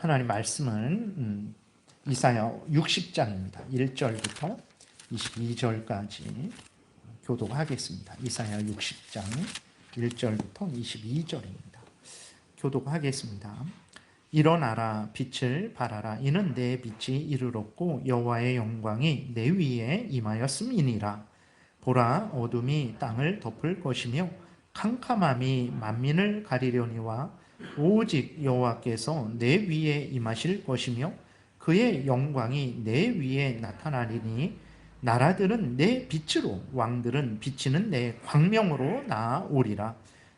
하나님 말씀은 이사야 60장입니다. 1절부터 22절까지 교독하겠습니다. 이사야 60장 1절부터 22절입니다. 교독하겠습니다. 일어나라, 빛을 발하라. 이는 내 빛이 이르렀고 여호와의 영광이 내 위에 임하였음이니라. 보라, 어둠이 땅을 덮을 것이며 캄캄함이 만민을 가리려니와 오직 여호와께서 내 위에 임하실 것이며 그의 영광이 내 위에 나타나리니 나라들은 내 빛으로, 왕들은 비치는 내 광명으로 나아오리라.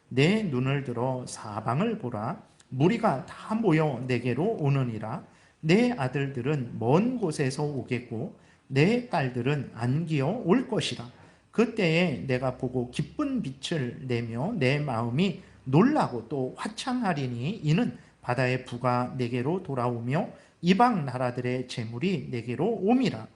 내 눈을 들어 사방을 보라. 무리가 다 모여 내게로 오느니라. 내 아들들은 먼 곳에서 오겠고 내 딸들은 안기어 올 것이라. 그때에 내가 보고 기쁜 빛을 내며 내 마음이 놀라고 또 화창하리니 이는 바다의 부가 내게로 돌아오며 이방 나라들의 재물이 내게로 옴이라.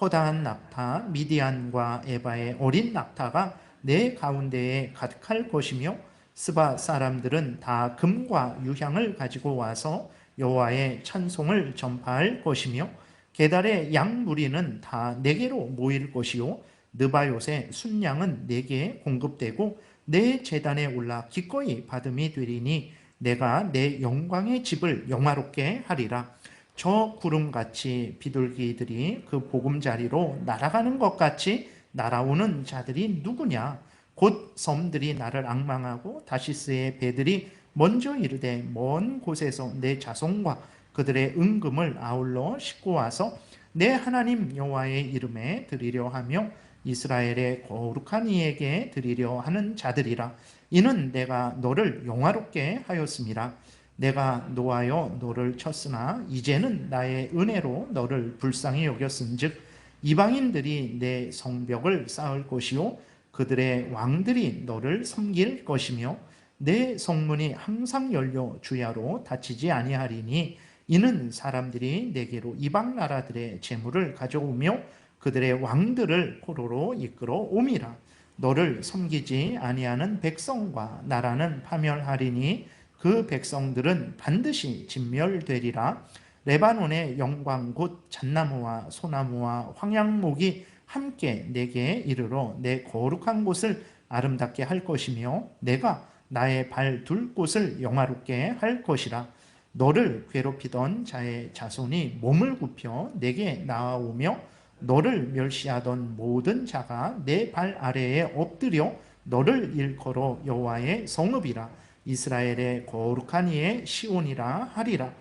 허다한 낙타 미디안과 에바의 어린 낙타가 내 가운데에 가득할 것이며 스바 사람들은 다 금과 유향을 가지고 와서 여호와의 찬송을 전파할 것이며 게달의 양 무리는 다 내게로 모일 것이요 느바요의 순양은 내게 공급되고 내 제단에 올라 기꺼이 받음이 되리니 내가 내 영광의 집을 영화롭게 하리라. 저 구름같이 비둘기들이 그 보금자리로 날아가는 것 같이 날아오는 자들이 누구냐? 곧 섬들이 나를 앙망하고 다시스의 배들이 먼저 이르되 먼 곳에서 내 자손과 그들의 은금을 아울러 싣고 와서 내 하나님 여호와의 이름에 드리려 하며 이스라엘의 거룩한 이에게 드리려 하는 자들이라. 이는 내가 너를 영화롭게 하였음이라. 내가 노하여 너를 쳤으나 이제는 나의 은혜로 너를 불쌍히 여겼은즉 이방인들이 내 성벽을 쌓을 것이요 그들의 왕들이 너를 섬길 것이며 내 성문이 항상 열려 주야로 닫히지 아니하리니 이는 사람들이 내게로 이방 나라들의 재물을 가져오며 그들의 왕들을 포로로 이끌어 옴이라. 너를 섬기지 아니하는 백성과 나라는 파멸하리니 그 백성들은 반드시 진멸되리라. 레바논의 영광 곧 잣나무와 소나무와 황양목이 함께 내게 이르러 내 거룩한 곳을 아름답게 할 것이며 내가 나의 발 둘 곳을 영화롭게 할 것이라. 너를 괴롭히던 자의 자손이 몸을 굽혀 내게 나아오며 너를 멸시하던 모든 자가 내 발 아래에 엎드려 너를 일컬어 여호와의 성읍이라. 이스라엘의 거룩한 이의 시온이라 하리라.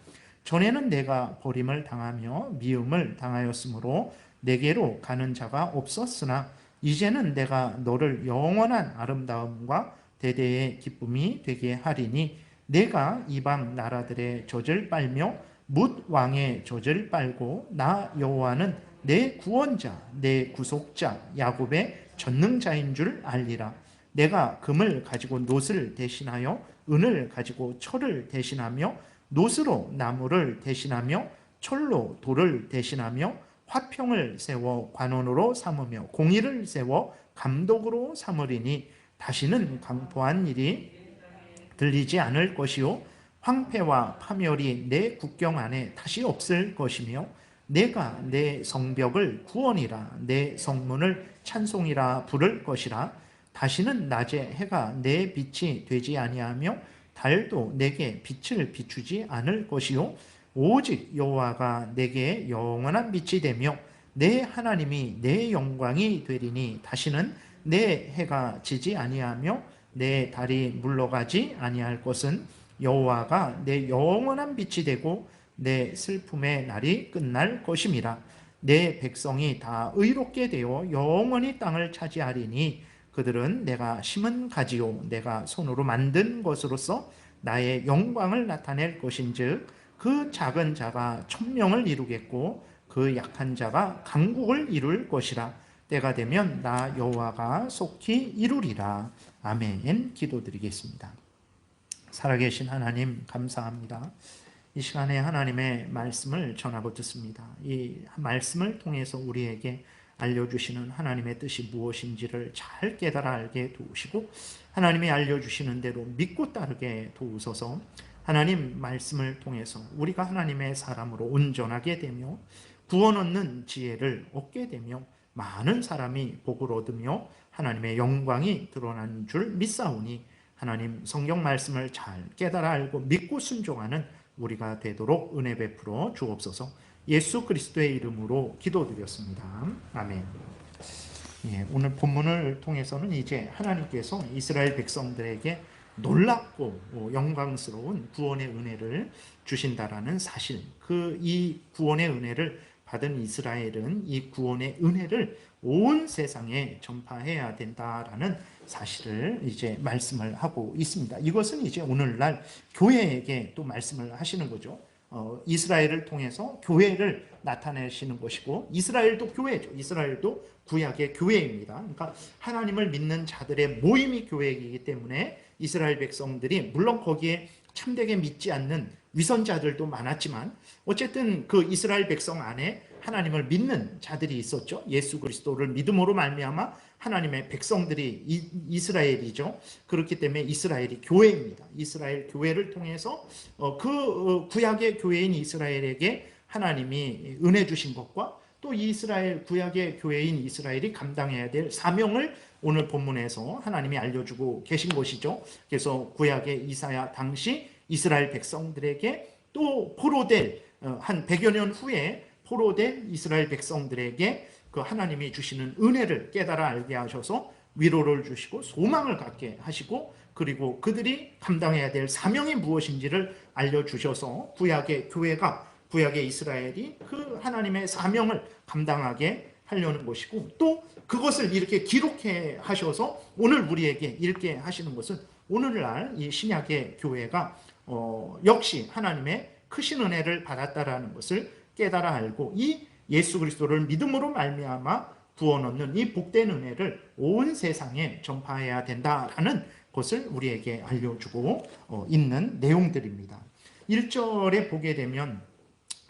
전에는 내가 버림을 당하며 미움을 당하였으므로 내게로 가는 자가 없었으나 이제는 내가 너를 영원한 아름다움과 대대의 기쁨이 되게 하리니 내가 이방 나라들의 젖을 빨며 뭇 왕의 젖을 빨고 나 여호와는 내 구원자, 내 구속자, 야곱의 전능자인 줄 알리라. 내가 금을 가지고 놋을 대신하여 은을 가지고 철을 대신하며 놋으로 나무를 대신하며 철로 돌을 대신하며 화평을 세워 관원으로 삼으며 공의를 세워 감독으로 삼으리니 다시는 강포한 일이 들리지 않을 것이요 황폐와 파멸이 내 국경 안에 다시 없을 것이며 내가 내 성벽을 구원이라 내 성문을 찬송이라 부를 것이라. 다시는 낮에 해가 내 빛이 되지 아니하며 달도 내게 빛을 비추지 않을 것이요 오직 여호와가 내게 영원한 빛이 되며 내 하나님이 내 영광이 되리니 다시는 내 해가 지지 아니하며 내 달이 물러가지 아니할 것은 여호와가 내 영원한 빛이 되고 내 슬픔의 날이 끝날 것임이라. 내 백성이 다 의롭게 되어 영원히 땅을 차지하리니 그들은 내가 심은 가지요 내가 손으로 만든 것으로서 나의 영광을 나타낼 것인즉 그 작은 자가 천명을 이루겠고 그 약한 자가 강국을 이룰 것이라. 때가 되면 나 여호와가 속히 이루리라. 아멘. 기도드리겠습니다. 살아계신 하나님 감사합니다. 이 시간에 하나님의 말씀을 전하고 듣습니다. 이 말씀을 통해서 우리에게 알려주시는 하나님의 뜻이 무엇인지를 잘 깨달아 알게 도우시고 하나님이 알려주시는 대로 믿고 따르게 도우소서. 하나님 말씀을 통해서 우리가 하나님의 사람으로 온전하게 되며 구원 얻는 지혜를 얻게 되며 많은 사람이 복을 얻으며 하나님의 영광이 드러나는 줄 믿사오니 하나님 성경 말씀을 잘 깨달아 알고 믿고 순종하는 우리가 되도록 은혜 베풀어 주옵소서. 예수 그리스도의 이름으로 기도드렸습니다. 아멘. 예, 오늘 본문을 통해서는 이제 하나님께서 이스라엘 백성들에게 놀랍고 영광스러운 구원의 은혜를 주신다라는 사실, 이 구원의 은혜를 받은 이스라엘은 이 구원의 은혜를 온 세상에 전파해야 된다라는 사실을 이제 말씀을 하고 있습니다. 이것은 이제 오늘날 교회에게 또 말씀을 하시는 거죠. 이스라엘을 통해서 교회를 나타내시는 것이고, 이스라엘도 교회죠. 이스라엘도 구약의 교회입니다. 그러니까 하나님을 믿는 자들의 모임이 교회이기 때문에 이스라엘 백성들이, 물론 거기에 참되게 믿지 않는 위선자들도 많았지만 어쨌든 그 이스라엘 백성 안에 하나님을 믿는 자들이 있었죠. 예수 그리스도를 믿음으로 말미암아 하나님의 백성들이 이스라엘이죠. 그렇기 때문에 이스라엘이 교회입니다. 이스라엘 교회를 통해서 그 구약의 교회인 이스라엘에게 하나님이 은혜 주신 것과 또 이스라엘 구약의 교회인 이스라엘이 감당해야 될 사명을 오늘 본문에서 하나님이 알려주고 계신 것이죠. 그래서 구약의 이사야 당시 이스라엘 백성들에게 또 포로될 한 100여 년 후에 포로된 이스라엘 백성들에게 그 하나님이 주시는 은혜를 깨달아 알게 하셔서 위로를 주시고 소망을 갖게 하시고, 그리고 그들이 감당해야 될 사명이 무엇인지를 알려주셔서 구약의 교회가, 구약의 이스라엘이 그 하나님의 사명을 감당하게 하려는 것이고, 또 그것을 이렇게 기록해 하셔서 오늘 우리에게 읽게 하시는 것은 오늘날 이 신약의 교회가 역시 하나님의 크신 은혜를 받았다라는 것을 깨달아 알고 이 예수 그리스도를 믿음으로 말미암아 구원 얻는 이 복된 은혜를 온 세상에 전파해야 된다라는 것을 우리에게 알려주고 있는 내용들입니다. 1절에 보게 되면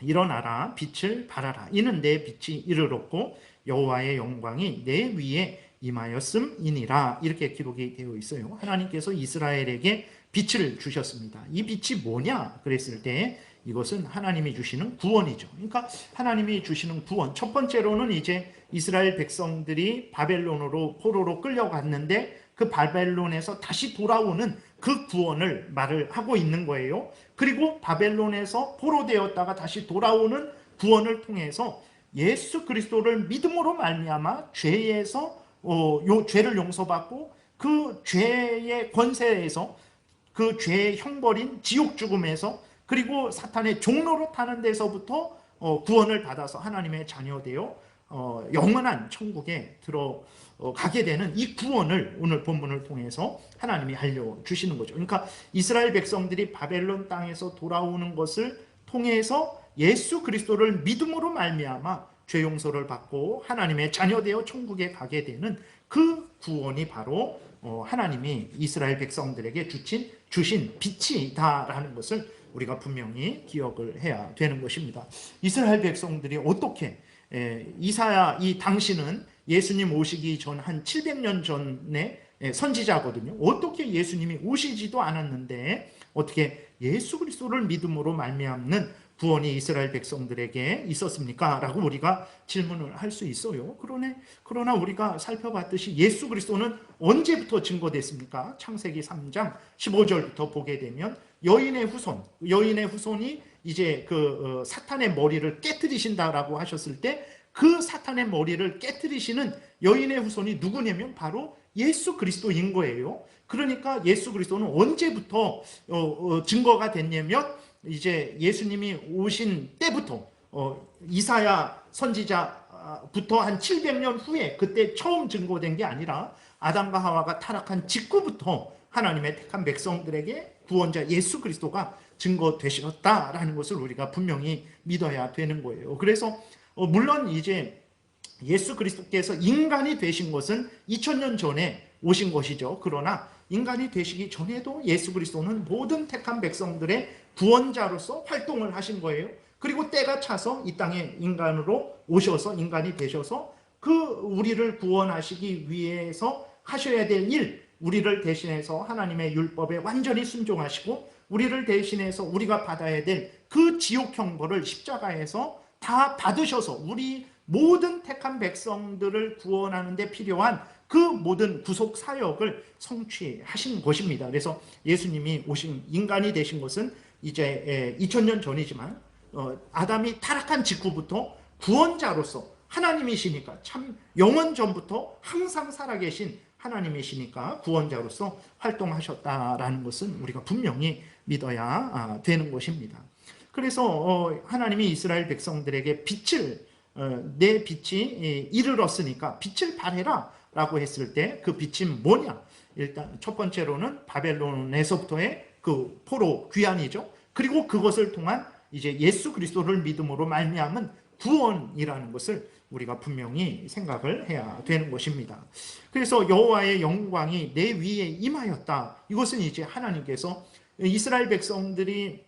일어나라 빛을 발하라 이는 내 빛이 이르렀고 여호와의 영광이 내 위에 임하였음이니라, 이렇게 기록이 되어 있어요. 하나님께서 이스라엘에게 빛을 주셨습니다. 이 빛이 뭐냐 그랬을 때 이것은 하나님이 주시는 구원이죠. 그러니까 하나님이 주시는 구원, 첫 번째로는 이제 이스라엘 백성들이 바벨론으로 포로로 끌려갔는데 그 바벨론에서 다시 돌아오는 그 구원을 말을 하고 있는 거예요. 그리고 바벨론에서 포로되었다가 다시 돌아오는 구원을 통해서 예수 그리스도를 믿음으로 말미암아 죄에서 죄를 용서받고 그 죄의 권세에서, 그 죄의 형벌인 지옥 죽음에서, 그리고 사탄의 종로로 타는 데서부터 구원을 받아서 하나님의 자녀되어 영원한 천국에 들어가게 되는 이 구원을 오늘 본문을 통해서 하나님이 알려주시는 거죠. 그러니까 이스라엘 백성들이 바벨론 땅에서 돌아오는 것을 통해서 예수 그리스도를 믿음으로 말미암아 죄 용서를 받고 하나님의 자녀되어 천국에 가게 되는 그 구원이 바로 하나님이 이스라엘 백성들에게 주신 빛이다라는 것을 우리가 분명히 기억을 해야 되는 것입니다. 이스라엘 백성들이 어떻게, 이사야 이 당시는 예수님 오시기 전 한 700년 전에 선지자거든요. 어떻게 예수님이 오시지도 않았는데 어떻게 예수 그리스도를 믿음으로 말미암는 구원이 이스라엘 백성들에게 있었습니까? 라고 우리가 질문을 할 수 있어요. 그러나 우리가 살펴봤듯이 예수 그리스도는 언제부터 증거됐습니까? 창세기 3장 15절부터 보게 되면 여인의 후손이 이제 그 사탄의 머리를 깨뜨리신다라고 하셨을 때 그 사탄의 머리를 깨뜨리시는 여인의 후손이 누구냐면 바로 예수 그리스도인 거예요. 그러니까 예수 그리스도는 언제부터 증거가 됐냐면 이제 예수님이 오신 때부터 이사야 선지자부터 한 700년 후에 그때 처음 증거된 게 아니라 아담과 하와가 타락한 직후부터 하나님의 택한 백성들에게 구원자 예수 그리스도가 증거되셨다라는 것을 우리가 분명히 믿어야 되는 거예요. 그래서 물론 이제 예수 그리스도께서 인간이 되신 것은 2000년 전에 오신 것이죠. 그러나 인간이 되시기 전에도 예수 그리스도는 모든 택한 백성들의 구원자로서 활동을 하신 거예요. 그리고 때가 차서 이 땅에 인간으로 오셔서 인간이 되셔서 그 우리를 구원하시기 위해서 하셔야 될 일, 우리를 대신해서 하나님의 율법에 완전히 순종하시고 우리를 대신해서 우리가 받아야 될 그 지옥 형벌을 십자가에서 다 받으셔서 우리 모든 택한 백성들을 구원하는 데 필요한 그 모든 구속 사역을 성취하신 것입니다. 그래서 예수님이 오신, 인간이 되신 것은 이제 2000년 전이지만 아담이 타락한 직후부터 구원자로서 하나님이시니까, 참 영원 전부터 항상 살아계신 하나님이시니까 구원자로서 활동하셨다라는 것은 우리가 분명히 믿어야 되는 것입니다. 그래서 하나님이 이스라엘 백성들에게 빛을, 내 빛이 이르렀으니까 빛을 발해라 라고 했을 때 그 빛이 뭐냐? 일단 첫 번째로는 바벨론에서부터의 그 포로 귀환이죠. 그리고 그것을 통한 이제 예수 그리스도를 믿음으로 말미암은 구원이라는 것을 우리가 분명히 생각을 해야 되는 것입니다. 그래서 여호와의 영광이 내 위에 임하였다. 이것은 이제 하나님께서 이스라엘 백성들이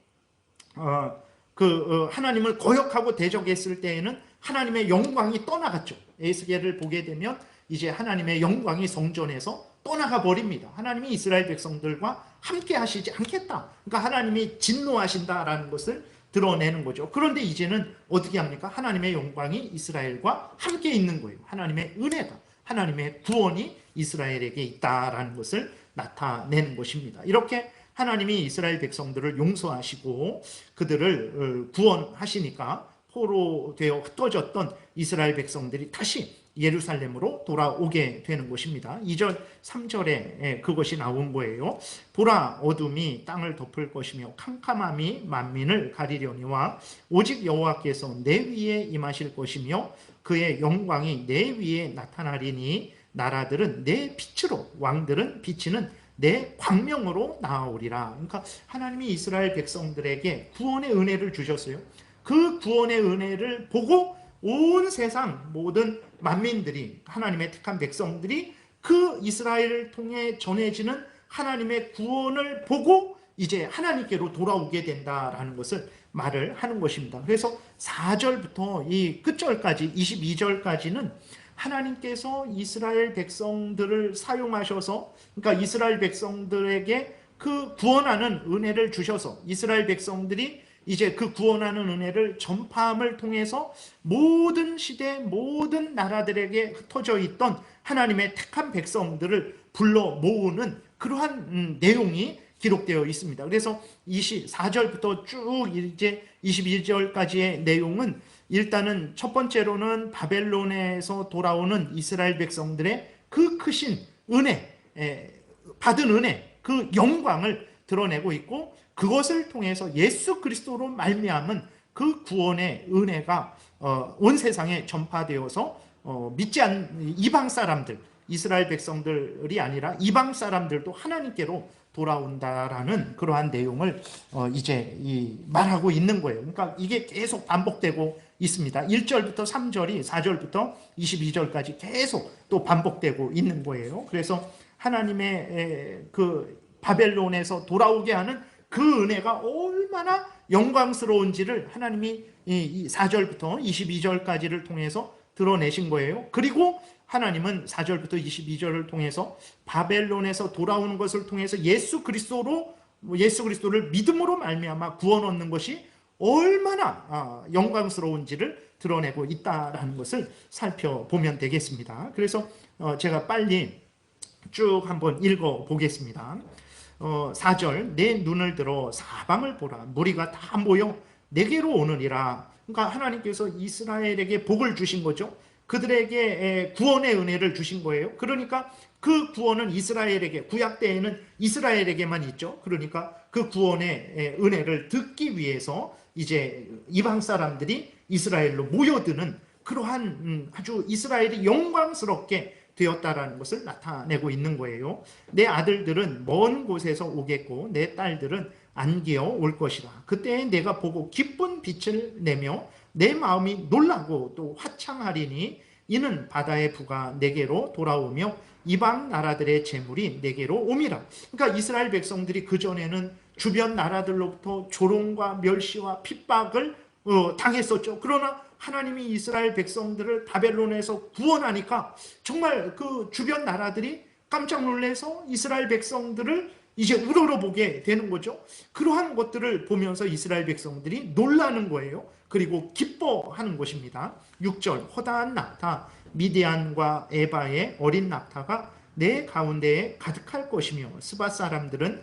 하나님을 거역하고 대적했을 때에는 하나님의 영광이 떠나갔죠. 에스겔을 보게 되면 이제 하나님의 영광이 성전에서 떠나가 버립니다. 하나님이 이스라엘 백성들과 함께 하시지 않겠다. 그러니까 하나님이 진노하신다라는 것을 드러내는 거죠. 그런데 이제는 어떻게 합니까? 하나님의 영광이 이스라엘과 함께 있는 거예요. 하나님의 은혜가, 하나님의 구원이 이스라엘에게 있다라는 것을 나타내는 것입니다. 이렇게 하나님이 이스라엘 백성들을 용서하시고 그들을 구원하시니까 포로 되어 흩어졌던 이스라엘 백성들이 다시 예루살렘으로 돌아오게 되는 것입니다. 2절 3절에 그것이 나온 거예요. 보라, 어둠이 땅을 덮을 것이며 캄캄함이 만민을 가리려니와 오직 여호와께서 내 위에 임하실 것이며 그의 영광이 내 위에 나타나리니 나라들은 내 빛으로, 왕들은 비치는 내 광명으로 나아오리라. 그러니까 하나님이 이스라엘 백성들에게 구원의 은혜를 주셨어요. 그 구원의 은혜를 보고 온 세상 모든 만민들이, 하나님의 택한 백성들이 그 이스라엘을 통해 전해지는 하나님의 구원을 보고 이제 하나님께로 돌아오게 된다라는 것을 말을 하는 것입니다. 그래서 4절부터 이 끝절까지 22절까지는 하나님께서 이스라엘 백성들을 사용하셔서, 그러니까 이스라엘 백성들에게 그 구원하는 은혜를 주셔서 이스라엘 백성들이 이제 그 구원하는 은혜를 전파함을 통해서 모든 시대 모든 나라들에게 흩어져 있던 하나님의 택한 백성들을 불러 모으는 그러한 내용이 기록되어 있습니다. 그래서 24절부터 쭉 이제 21절까지의 내용은 일단은 첫 번째로는 바벨론에서 돌아오는 이스라엘 백성들의 그 크신 은혜, 받은 은혜, 그 영광을 드러내고 있고, 그것을 통해서 예수 그리스도로 말미암은 그 구원의 은혜가 온 세상에 전파되어서 믿지 않는 이방 사람들, 이스라엘 백성들이 아니라 이방 사람들도 하나님께로 돌아온다라는 그러한 내용을 이제 말하고 있는 거예요. 그러니까 이게 계속 반복되고 있습니다. 1절부터 3절이 4절부터 22절까지 계속 또 반복되고 있는 거예요. 그래서 하나님의 그 바벨론에서 돌아오게 하는 그 은혜가 얼마나 영광스러운지를 하나님이 이 4절부터 22절까지를 통해서 드러내신 거예요. 그리고 하나님은 4절부터 22절을 통해서 바벨론에서 돌아오는 것을 통해서 예수 그리스도를 믿음으로 말미암아 구원 얻는 것이 얼마나 영광스러운지를 드러내고 있다라는 것을 살펴보면 되겠습니다. 그래서 제가 빨리 쭉 한번 읽어 보겠습니다. 4절, 내 눈을 들어 사방을 보라. 무리가 다 모여 내게로 오느니라. 그러니까 하나님께서 이스라엘에게 복을 주신 거죠. 그들에게 구원의 은혜를 주신 거예요. 그러니까 그 구원은 이스라엘에게, 구약 때에는 이스라엘에게만 있죠. 그러니까 그 구원의 은혜를 듣기 위해서 이제 이방 사람들이 이스라엘로 모여드는 그러한 아주 이스라엘이 영광스럽게 되었다라는 것을 나타내고 있는 거예요. 내 아들들은 먼 곳에서 오겠고 내 딸들은 안기어 올 것이라. 그때 내가 보고 기쁜 빛을 내며 내 마음이 놀라고 또 화창하리니 이는 바다의 부가 내게로 돌아오며 이방 나라들의 재물이 내게로 옴이라. 그러니까 이스라엘 백성들이 그전에는 주변 나라들로부터 조롱과 멸시와 핍박을 당했었죠. 그러나 하나님이 이스라엘 백성들을 바벨론에서 구원하니까 정말 그 주변 나라들이 깜짝 놀라서 이스라엘 백성들을 이제 우러러보게 되는 거죠. 그러한 것들을 보면서 이스라엘 백성들이 놀라는 거예요. 그리고 기뻐하는 것입니다. 6절 허다한 낙타 미디안과 에바의 어린 낙타가 내 가운데에 가득할 것이며 스바 사람들은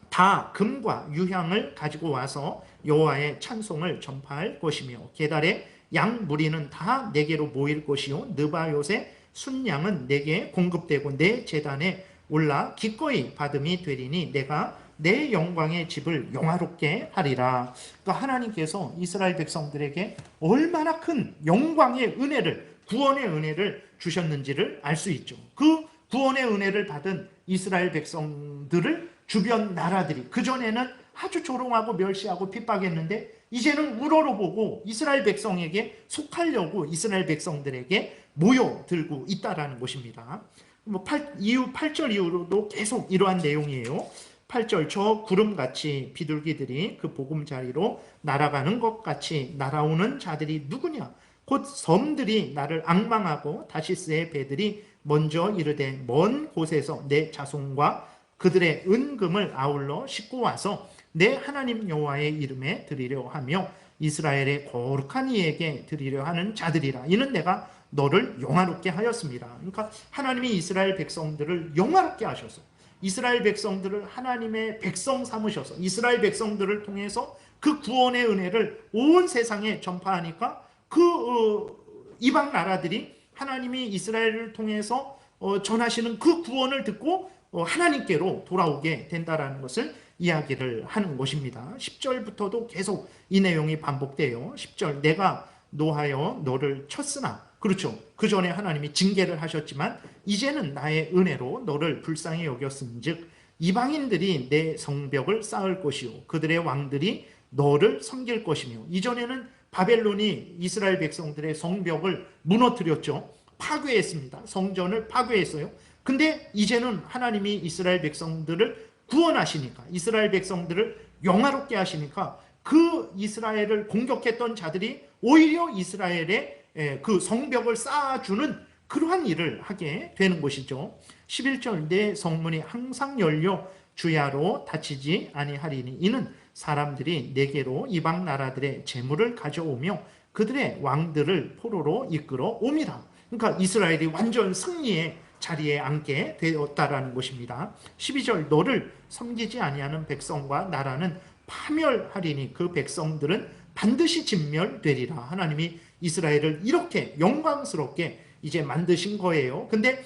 다 금과 유향을 가지고 와서 여호와의 찬송을 전파할 것이며 게달의 양 무리는 다 내게로 모일 것이요 느바요의 순양은 내게 공급되고 내 제단에 올라 기꺼이 받음이 되리니 내가 내 영광의 집을 영화롭게 하리라. 그러니까 하나님께서 이스라엘 백성들에게 얼마나 큰 영광의 은혜를, 구원의 은혜를 주셨는지를 알 수 있죠. 그 구원의 은혜를 받은 이스라엘 백성들을 주변 나라들이 그전에는 아주 조롱하고 멸시하고 핍박했는데 이제는 우러러보고 이스라엘 백성에게 속하려고 이스라엘 백성들에게 모여들고 있다라는 것입니다. 8절 이후로도 계속 이러한 내용이에요. 8절 저 구름같이 비둘기들이 그 보금자리로 날아가는 것 같이 날아오는 자들이 누구냐? 곧 섬들이 나를 앙망하고 다시스의 배들이 먼저 이르되 먼 곳에서 내 자손과 그들의 은금을 아울러 싣고 와서 내 하나님 여호와의 이름에 드리려 하며 이스라엘의 거룩한 이에게 드리려 하는 자들이라. 이는 내가 너를 영화롭게 하였습니다. 그러니까 하나님이 이스라엘 백성들을 영화롭게 하셔서 이스라엘 백성들을 하나님의 백성 삼으셔서 이스라엘 백성들을 통해서 그 구원의 은혜를 온 세상에 전파하니까 그 이방 나라들이 하나님이 이스라엘을 통해서 전하시는 그 구원을 듣고 하나님께로 돌아오게 된다라는 것을 이야기를 하는 것입니다. 10절부터도 계속 이 내용이 반복돼요. 10절 내가 노하여 너를 쳤으나 그렇죠. 그 전에 하나님이 징계를 하셨지만 이제는 나의 은혜로 너를 불쌍히 여겼은즉 이방인들이 내 성벽을 쌓을 것이요 그들의 왕들이 너를 섬길 것이며 이전에는 바벨론이 이스라엘 백성들의 성벽을 무너뜨렸죠. 파괴했습니다. 성전을 파괴했어요. 근데 이제는 하나님이 이스라엘 백성들을 구원하시니까 이스라엘 백성들을 영화롭게 하시니까 그 이스라엘을 공격했던 자들이 오히려 이스라엘의 그 성벽을 쌓아주는 그러한 일을 하게 되는 것이죠. 11절 내 성문이 항상 열려 주야로 닫히지 아니하리니 이는 사람들이 내게로 이방 나라들의 재물을 가져오며 그들의 왕들을 포로로 이끌어 옵니다. 그러니까 이스라엘이 완전 승리의 자리에 앉게 되었다라는 것입니다. 12절 너를 섬기지 아니하는 백성과 나라는 파멸하리니 그 백성들은 반드시 진멸되리라. 하나님이 이스라엘을 이렇게 영광스럽게 이제 만드신 거예요. 근데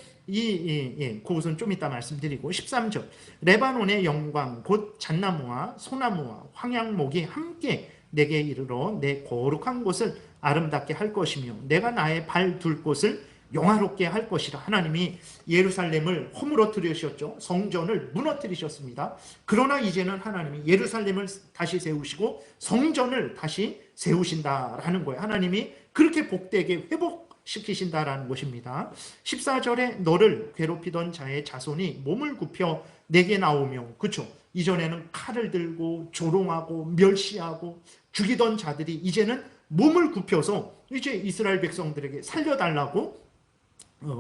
그것은 좀 이따 말씀드리고 13절 레바논의 영광 곧 잣나무와 소나무와 황양목이 함께 내게 이르러 내 거룩한 곳을 아름답게 할 것이며 내가 나의 발 둘 곳을 영화롭게 할 것이라. 하나님이 예루살렘을 허물어뜨리셨죠. 성전을 무너뜨리셨습니다. 그러나 이제는 하나님이 예루살렘을 다시 세우시고 성전을 다시 세우신다라는 거예요. 하나님이 그렇게 복되게 회복시키신다라는 것입니다. 14절에 너를 괴롭히던 자의 자손이 몸을 굽혀 내게 나오며 그렇죠. 이전에는 칼을 들고 조롱하고 멸시하고 죽이던 자들이 이제는 몸을 굽혀서 이제 이스라엘 백성들에게 살려달라고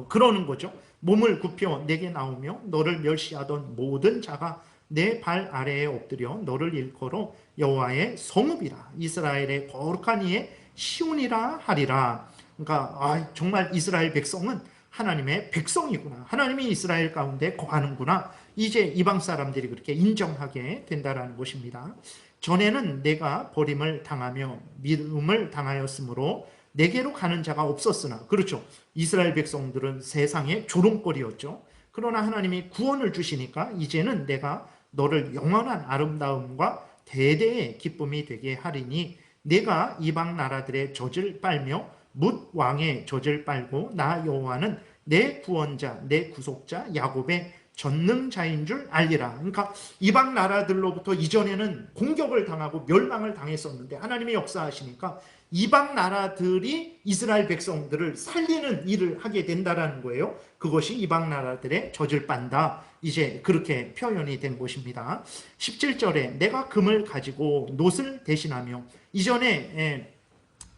그러는 거죠. 몸을 굽혀 내게 나오며 너를 멸시하던 모든 자가 내 발 아래에 엎드려 너를 일컬어 여호와의 성읍이라 이스라엘의 거룩한 이의 시온이라 하리라. 그러니까 정말 이스라엘 백성은 하나님의 백성이구나. 하나님이 이스라엘 가운데 거하는구나. 이제 이방 사람들이 그렇게 인정하게 된다는 것입니다. 전에는 내가 버림을 당하며 미움을 당하였으므로 내게로 가는 자가 없었으나 그렇죠. 이스라엘 백성들은 세상의 조롱거리였죠. 그러나 하나님이 구원을 주시니까 이제는 내가 너를 영원한 아름다움과 대대의 기쁨이 되게 하리니 내가 이방 나라들의 젖을 빨며 뭇 왕의 젖을 빨고 나 여호와는 내 구원자 내 구속자 야곱의 전능자인 줄 알리라. 그러니까 이방 나라들로부터 이전에는 공격을 당하고 멸망을 당했었는데 하나님이 역사하시니까 이방 나라들이 이스라엘 백성들을 살리는 일을 하게 된다라는 거예요. 그것이 이방 나라들의 젖을 빤다. 이제 그렇게 표현이 된 것입니다. 17절에 내가 금을 가지고 놋을 대신하며 이전에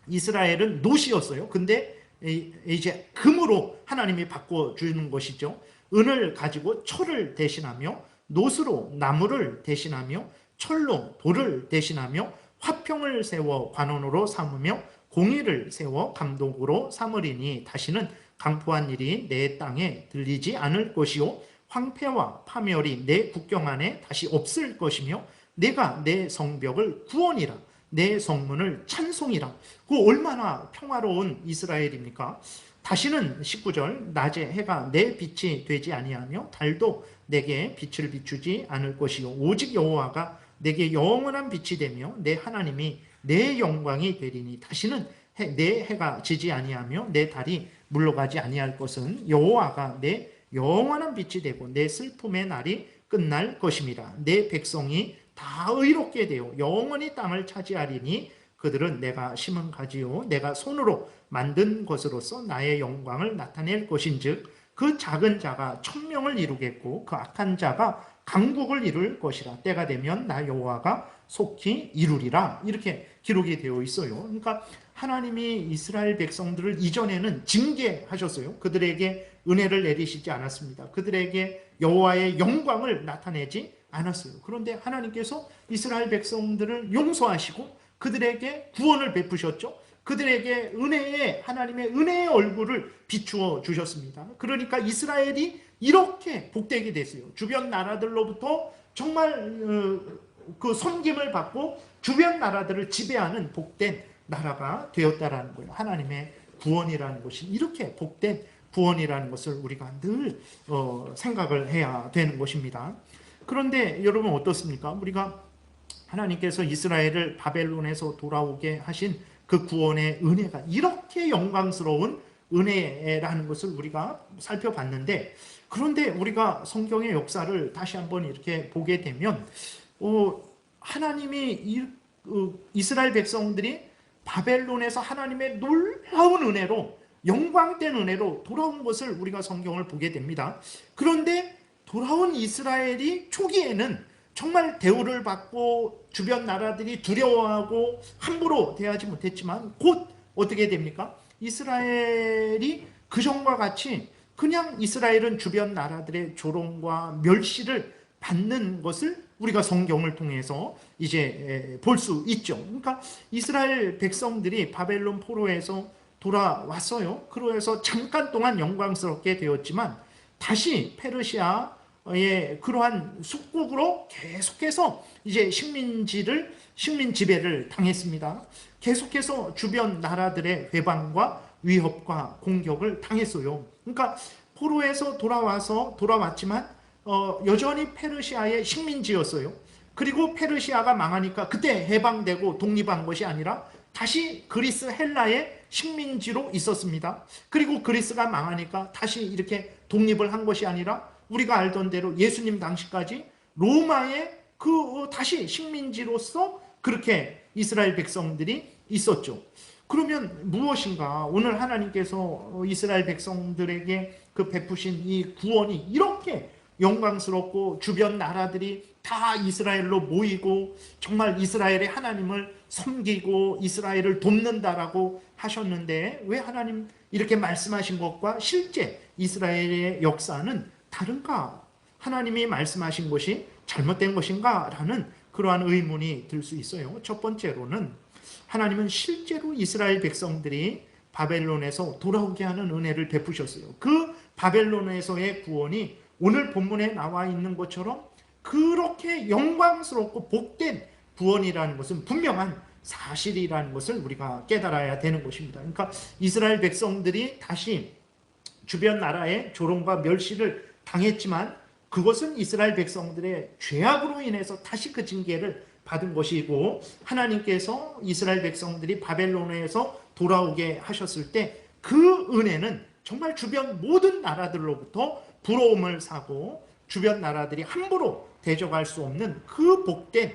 이스라엘은 놋이었어요. 근데 이제 금으로 하나님이 바꿔주는 것이죠. 은을 가지고 철을 대신하며 노수로 나무를 대신하며 철로 돌을 대신하며 화평을 세워 관원으로 삼으며 공의를 세워 감독으로 삼으리니 다시는 강포한 일이 내 땅에 들리지 않을 것이요 황폐와 파멸이 내 국경 안에 다시 없을 것이며 내가 내 성벽을 구원이라 내 성문을 찬송이라. 그 얼마나 평화로운 이스라엘입니까? 다시는 19절 낮에 해가 내 빛이 되지 아니하며 달도 내게 빛을 비추지 않을 것이요 오직 여호와가 내게 영원한 빛이 되며 내 하나님이 내 영광이 되리니 다시는 내 해가 지지 아니하며 내 달이 물러가지 아니할 것은 여호와가 내 영원한 빛이 되고 내 슬픔의 날이 끝날 것임이라. 내 백성이 다 의롭게 되어 영원히 땅을 차지하리니 그들은 내가 심은 가지요 내가 손으로 만든 것으로서 나의 영광을 나타낼 것인즉 그 작은 자가 천명을 이루겠고 그 악한 자가 강국을 이룰 것이라. 때가 되면 나 여호와가 속히 이루리라. 이렇게 기록이 되어 있어요. 그러니까 하나님이 이스라엘 백성들을 이전에는 징계하셨어요. 그들에게 은혜를 내리시지 않았습니다. 그들에게 여호와의 영광을 나타내지 않았어요. 그런데 하나님께서 이스라엘 백성들을 용서하시고 그들에게 구원을 베푸셨죠. 그들에게 하나님의 은혜의 얼굴을 비추어 주셨습니다. 그러니까 이스라엘이 이렇게 복되게 됐어요. 주변 나라들로부터 정말 그 섬김을 받고 주변 나라들을 지배하는 복된 나라가 되었다라는 거예요. 하나님의 구원이라는 것이 이렇게 복된 구원이라는 것을 우리가 늘 생각을 해야 되는 것입니다. 그런데 여러분 어떻습니까? 우리가 하나님께서 이스라엘을 바벨론에서 돌아오게 하신 그 구원의 은혜가 이렇게 영광스러운 은혜라는 것을 우리가 살펴봤는데, 그런데 우리가 성경의 역사를 다시 한번 이렇게 보게 되면 하나님이 이스라엘 백성들이 바벨론에서 하나님의 놀라운 은혜로 영광된 은혜로 돌아온 것을 우리가 성경을 보게 됩니다. 그런데 돌아온 이스라엘이 초기에는 정말 대우를 받고 주변 나라들이 두려워하고 함부로 대하지 못했지만 곧 어떻게 됩니까? 이스라엘이 그전과 같이 그냥 이스라엘은 주변 나라들의 조롱과 멸시를 받는 것을 우리가 성경을 통해서 이제 볼 수 있죠. 그러니까 이스라엘 백성들이 바벨론 포로에서 돌아왔어요. 그래서 잠깐 동안 영광스럽게 되었지만 다시 페르시아의 그러한 속국으로 계속해서 이제 식민 지배를 당했습니다. 계속해서 주변 나라들의 회방과 위협과 공격을 당했어요. 그러니까 포로에서 돌아왔지만 여전히 페르시아의 식민지였어요. 그리고 페르시아가 망하니까 그때 해방되고 독립한 것이 아니라 다시 그리스 헬라의 식민지로 있었습니다. 그리고 그리스가 망하니까 다시 이렇게 독립을 한 것이 아니라 우리가 알던 대로 예수님 당시까지 로마의 다시 식민지로서 그렇게 이스라엘 백성들이 있었죠. 그러면 무엇인가 오늘 하나님께서 이스라엘 백성들에게 그 베푸신 이 구원이 이렇게 영광스럽고 주변 나라들이 다 이스라엘로 모이고 정말 이스라엘의 하나님을 섬기고 이스라엘을 돕는다라고 하셨는데 왜 하나님 이렇게 말씀하신 것과 실제 이스라엘의 역사는 다른가? 하나님이 말씀하신 것이 잘못된 것인가? 라는 그러한 의문이 들 수 있어요. 첫 번째로는 하나님은 실제로 이스라엘 백성들이 바벨론에서 돌아오게 하는 은혜를 베푸셨어요. 그 바벨론에서의 구원이 오늘 본문에 나와 있는 것처럼 그렇게 영광스럽고 복된 구원이라는 것은 분명한 사실이라는 것을 우리가 깨달아야 되는 것입니다. 그러니까 이스라엘 백성들이 다시 주변 나라의 조롱과 멸시를 당했지만 그것은 이스라엘 백성들의 죄악으로 인해서 다시 그 징계를 받은 것이고 하나님께서 이스라엘 백성들이 바벨론에서 돌아오게 하셨을 때 그 은혜는 정말 주변 모든 나라들로부터 부러움을 사고 주변 나라들이 함부로 대적할 수 없는 그 복된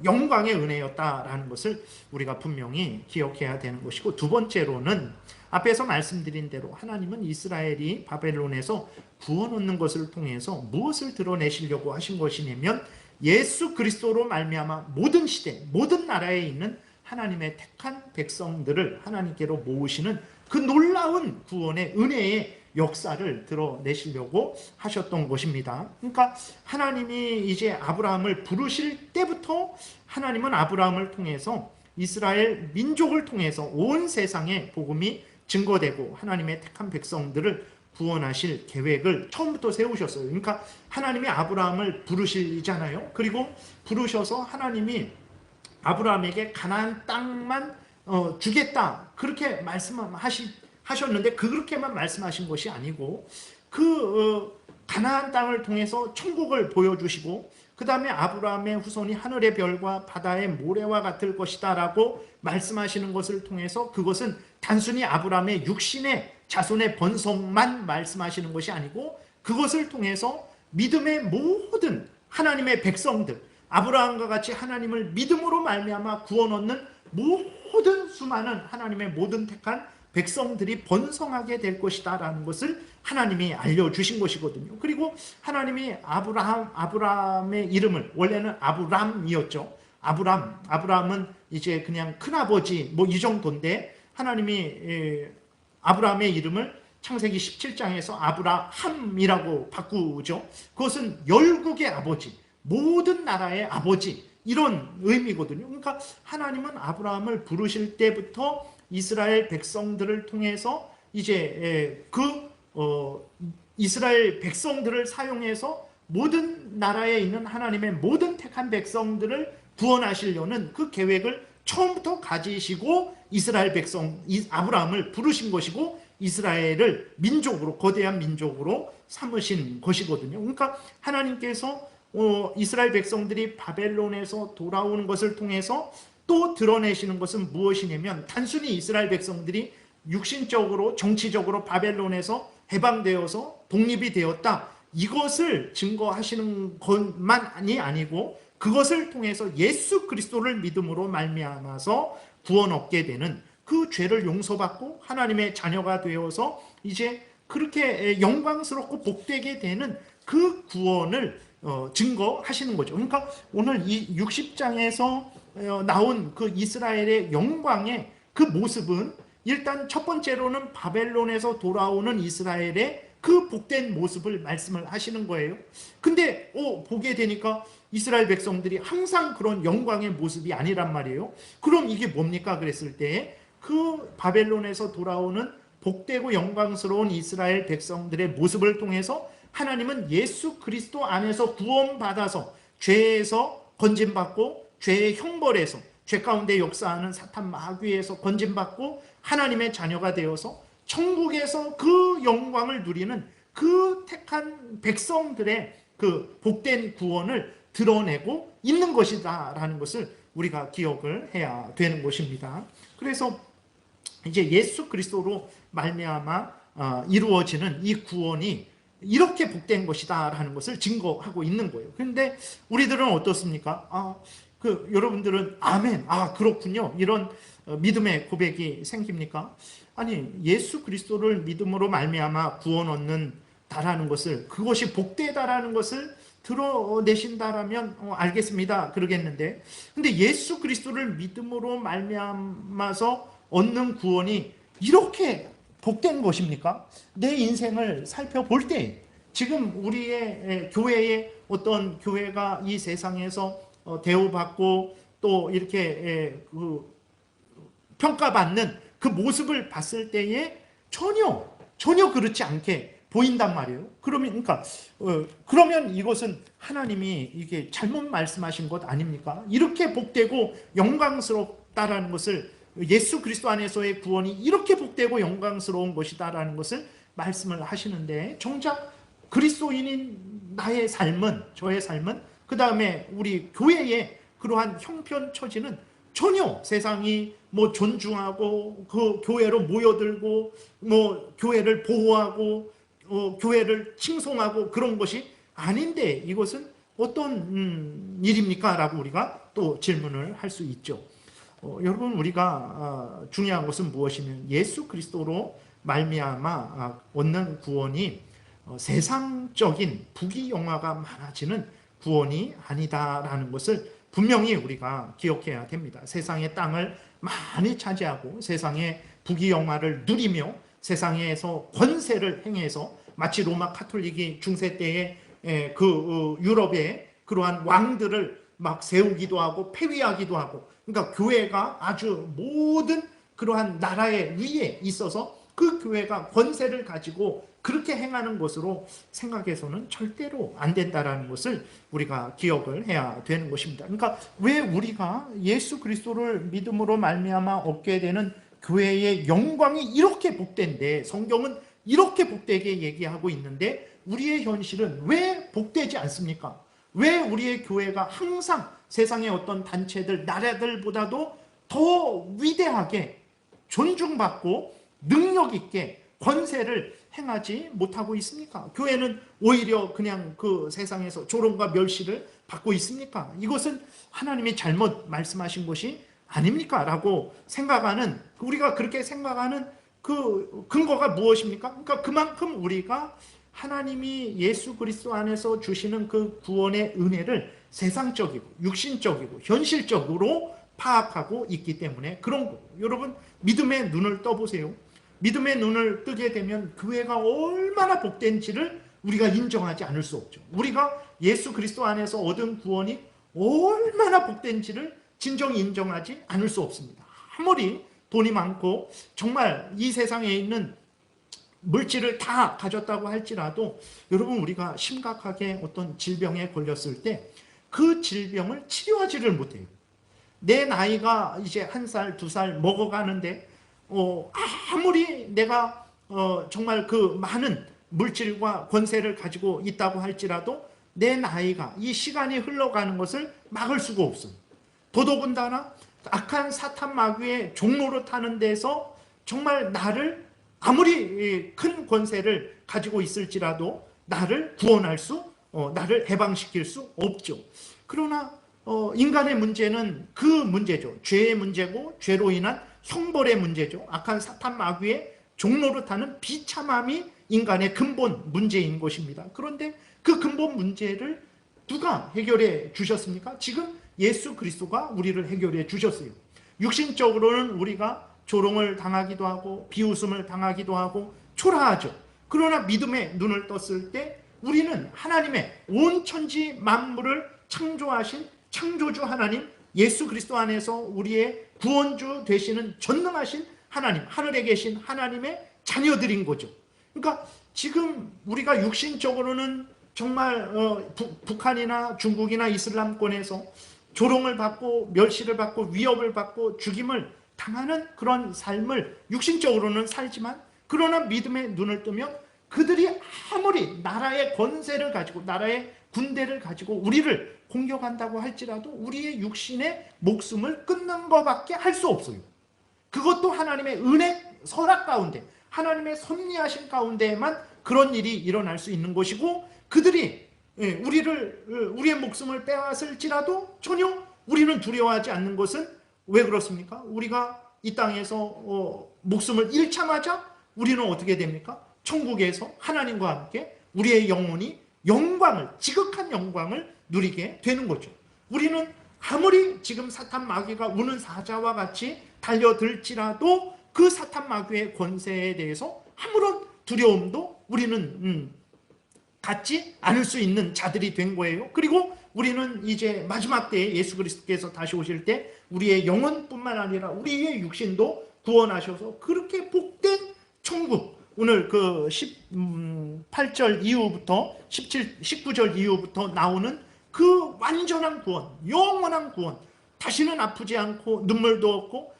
영광의 은혜였다라는 것을 우리가 분명히 기억해야 되는 것이고, 두 번째로는 앞에서 말씀드린 대로 하나님은 이스라엘이 바벨론에서 구원 얻는 것을 통해서 무엇을 드러내시려고 하신 것이냐면 예수 그리스도로 말미암아 모든 시대 모든 나라에 있는 하나님의 택한 백성들을 하나님께로 모으시는 그 놀라운 구원의 은혜의 역사를 드러내시려고 하셨던 것입니다. 그러니까 하나님이 이제 아브라함을 부르실 때부터 하나님은 아브라함을 통해서 이스라엘 민족을 통해서 온 세상에 복음이 증거되고 하나님의 택한 백성들을 구원하실 계획을 처음부터 세우셨어요. 그러니까 하나님이 아브라함을 부르시잖아요. 그리고 부르셔서 하나님이 아브라함에게 가나안 땅만 주겠다 그렇게 말씀하셨는데 그렇게만 말씀하신 것이 아니고 가나안 땅을 통해서 천국을 보여주시고 그 다음에 아브라함의 후손이 하늘의 별과 바다의 모래와 같을 것이다 라고 말씀하시는 것을 통해서 그것은 단순히 아브라함의 육신의 자손의 번성만 말씀하시는 것이 아니고 그것을 통해서 믿음의 모든 하나님의 백성들, 아브라함과 같이 하나님을 믿음으로 말미암아 구원 얻는 모든 수많은 하나님의 모든 택한 백성들이 번성하게 될 것이다 라는 것을 하나님이 알려주신 것이거든요. 그리고 하나님이 아브라함의 이름을, 원래는 아브람이었죠. 아브라함은 이제 그냥 큰아버지 뭐 이 정도인데 하나님이 아브라함의 이름을 창세기 17장에서 아브라함이라고 바꾸죠. 그것은 열국의 아버지, 모든 나라의 아버지, 이런 의미거든요. 그러니까 하나님은 아브라함을 부르실 때부터 이스라엘 백성들을 통해서 이제 이스라엘 백성들을 사용해서 모든 나라에 있는 하나님의 모든 택한 백성들을 구원하시려는 그 계획을 처음부터 가지시고 이스라엘 백성 아브라함을 부르신 것이고 이스라엘을 민족으로, 거대한 민족으로 삼으신 것이거든요. 그러니까 하나님께서 이스라엘 백성들이 바벨론에서 돌아오는 것을 통해서 또 드러내시는 것은 무엇이냐면 단순히 이스라엘 백성들이 육신적으로 정치적으로 바벨론에서 해방되어서 독립이 되었다, 이것을 증거하시는 것만이 아니고 그것을 통해서 예수 그리스도를 믿음으로 말미암아서 구원 얻게 되는, 그 죄를 용서받고 하나님의 자녀가 되어서 이제 그렇게 영광스럽고 복되게 되는 그 구원을 증거하시는 거죠. 그러니까 오늘 이 60장에서 나온 그 이스라엘의 영광의 그 모습은 일단 첫 번째로는 바벨론에서 돌아오는 이스라엘의 그 복된 모습을 말씀을 하시는 거예요. 근데 보게 되니까 이스라엘 백성들이 항상 그런 영광의 모습이 아니란 말이에요. 그럼 이게 뭡니까? 그랬을 때 그 바벨론에서 돌아오는 복되고 영광스러운 이스라엘 백성들의 모습을 통해서 하나님은 예수 그리스도 안에서 구원받아서 죄에서 건짐받고 죄의 형벌에서, 죄 가운데 역사하는 사탄 마귀에서 건짐받고 하나님의 자녀가 되어서 천국에서 그 영광을 누리는 그 택한 백성들의 그 복된 구원을 드러내고 있는 것이다 라는 것을 우리가 기억을 해야 되는 것입니다. 그래서 이제 예수 그리스도로 말미암아 이루어지는 이 구원이 이렇게 복된 것이다 라는 것을 증거하고 있는 거예요. 그런데 우리들은 어떻습니까? 여러분들은 아멘, 그렇군요, 이런 믿음의 고백이 생깁니까? 아니, 예수 그리스도를 믿음으로 말미암아 구원 얻는다라는 것을, 그것이 복되다라는 것을 드러내신다라면 알겠습니다 그러겠는데, 근데 예수 그리스도를 믿음으로 말미암아서 얻는 구원이 이렇게 복된 것입니까? 내 인생을 살펴볼 때 지금 우리의 교회의 어떤 교회가 이 세상에서 대우받고 또 이렇게 평가받는 그 모습을 봤을 때에 전혀 그렇지 않게 보인단 말이에요. 그러면 이것은 하나님이 이게 잘못 말씀하신 것 아닙니까? 이렇게 복되고 영광스럽다라는 것을, 예수 그리스도 안에서의 구원이 이렇게 복되고 영광스러운 것이다라는 것을 말씀을 하시는데, 정작 그리스도인인 나의 삶은, 저의 삶은, 그 다음에 우리 교회의 그러한 형편 처지는 전혀 세상이 존중하고 그 교회로 모여들고 교회를 보호하고 교회를 칭송하고 그런 것이 아닌데 이것은 어떤 일입니까? 라고 우리가 또 질문을 할 수 있죠. 여러분, 우리가 중요한 것은 무엇이면 예수 그리스도로 말미암아 얻는 구원이 세상적인 부귀영화가 많아지는 구원이 아니다라는 것을 분명히 우리가 기억해야 됩니다. 세상의 땅을 많이 차지하고 세상의 부귀영화를 누리며 세상에서 권세를 행해서 마치 로마 카톨릭이 중세 때에 유럽의 그러한 왕들을 막 세우기도 하고 폐위하기도 하고, 그러니까 교회가 아주 모든 그러한 나라의 위에 있어서 그 교회가 권세를 가지고 그렇게 행하는 것으로 생각해서는 절대로 안 된다라는 것을 우리가 기억을 해야 되는 것입니다. 그러니까 왜 우리가 예수 그리스도를 믿음으로 말미암아 얻게 되는 교회의 영광이 이렇게 복된데, 성경은 이렇게 복되게 얘기하고 있는데 우리의 현실은 왜 복되지 않습니까? 왜 우리의 교회가 항상 세상의 어떤 단체들, 나라들보다도 더 위대하게 존중받고 능력 있게 권세를 행하지 못하고 있습니까? 교회는 오히려 그냥 그 세상에서 조롱과 멸시를 받고 있습니까? 이것은 하나님이 잘못 말씀하신 것이 아닙니까? 라고 생각하는, 우리가 그렇게 생각하는 그 근거가 무엇입니까? 그러니까 그만큼 우리가 하나님이 예수 그리스도 안에서 주시는 그 구원의 은혜를 세상적이고 육신적이고 현실적으로 파악하고 있기 때문에 그런 거예요. 여러분, 믿음의 눈을 떠보세요. 믿음의 눈을 뜨게 되면 교회가 얼마나 복된지를 우리가 인정하지 않을 수 없죠. 우리가 예수 그리스도 안에서 얻은 구원이 얼마나 복된지를 진정 인정하지 않을 수 없습니다. 아무리 돈이 많고 정말 이 세상에 있는 물질을 다 가졌다고 할지라도, 여러분, 우리가 심각하게 어떤 질병에 걸렸을 때 그 질병을 치료하지를 못해요. 내 나이가 이제 1살, 2살 먹어가는데 아무리 내가 정말 그 많은 물질과 권세를 가지고 있다고 할지라도 내 나이가, 이 시간이 흘러가는 것을 막을 수가 없어요. 더더군다나 악한 사탄 마귀의 종로로 타는 데서 정말 나를 아무리 큰 권세를 가지고 있을지라도 나를 구원할 수, 나를 해방시킬 수 없죠. 그러나 인간의 문제는 그 문제죠. 죄의 문제고 죄로 인한 형벌의 문제죠. 악한 사탄 마귀의 종로로 타는 비참함이 인간의 근본 문제인 것입니다. 그런데 그 근본 문제를 누가 해결해 주셨습니까? 지금 예수 그리스도가 우리를 해결해 주셨어요. 육신적으로는 우리가 조롱을 당하기도 하고 비웃음을 당하기도 하고 초라하죠. 그러나 믿음의 눈을 떴을 때 우리는 하나님의 온 천지 만물을 창조하신 창조주 하나님, 예수 그리스도 안에서 우리의 구원주 되시는 전능하신 하나님, 하늘에 계신 하나님의 자녀들인 거죠. 그러니까 지금 우리가 육신적으로는 정말 북한이나 중국이나 이슬람권에서 조롱을 받고 멸시를 받고 위협을 받고 죽임을 당하는 그런 삶을 육신적으로는 살지만, 그러나 믿음의 눈을 뜨면 그들이 아무리 나라의 권세를 가지고 나라의 군대를 가지고 우리를 공격한다고 할지라도 우리의 육신의 목숨을 끊는 것밖에 할 수 없어요. 그것도 하나님의 은혜 선악 가운데, 하나님의 섭리하신 가운데에만 그런 일이 일어날 수 있는 것이고, 그들이 우리의 목숨을 빼앗을지라도 전혀 우리는 두려워하지 않는 것은 왜 그렇습니까? 우리가 이 땅에서 목숨을 잃자마자 우리는 어떻게 됩니까? 천국에서 하나님과 함께 우리의 영혼이 영광을, 지극한 영광을 누리게 되는 거죠. 우리는 아무리 지금 사탄 마귀가 우는 사자와 같이 달려들지라도 그 사탄 마귀의 권세에 대해서 아무런 두려움도 우리는 갖지 않을 수 있는 자들이 된 거예요. 그리고 우리는 이제 마지막 때에 예수 그리스도께서 다시 오실 때 우리의 영혼뿐만 아니라 우리의 육신도 구원하셔서 그렇게 복된 천국, 오늘 그 18절 이후부터 19절 이후부터 나오는 그 완전한 구원, 영원한 구원, 다시는 아프지 않고 눈물도 없고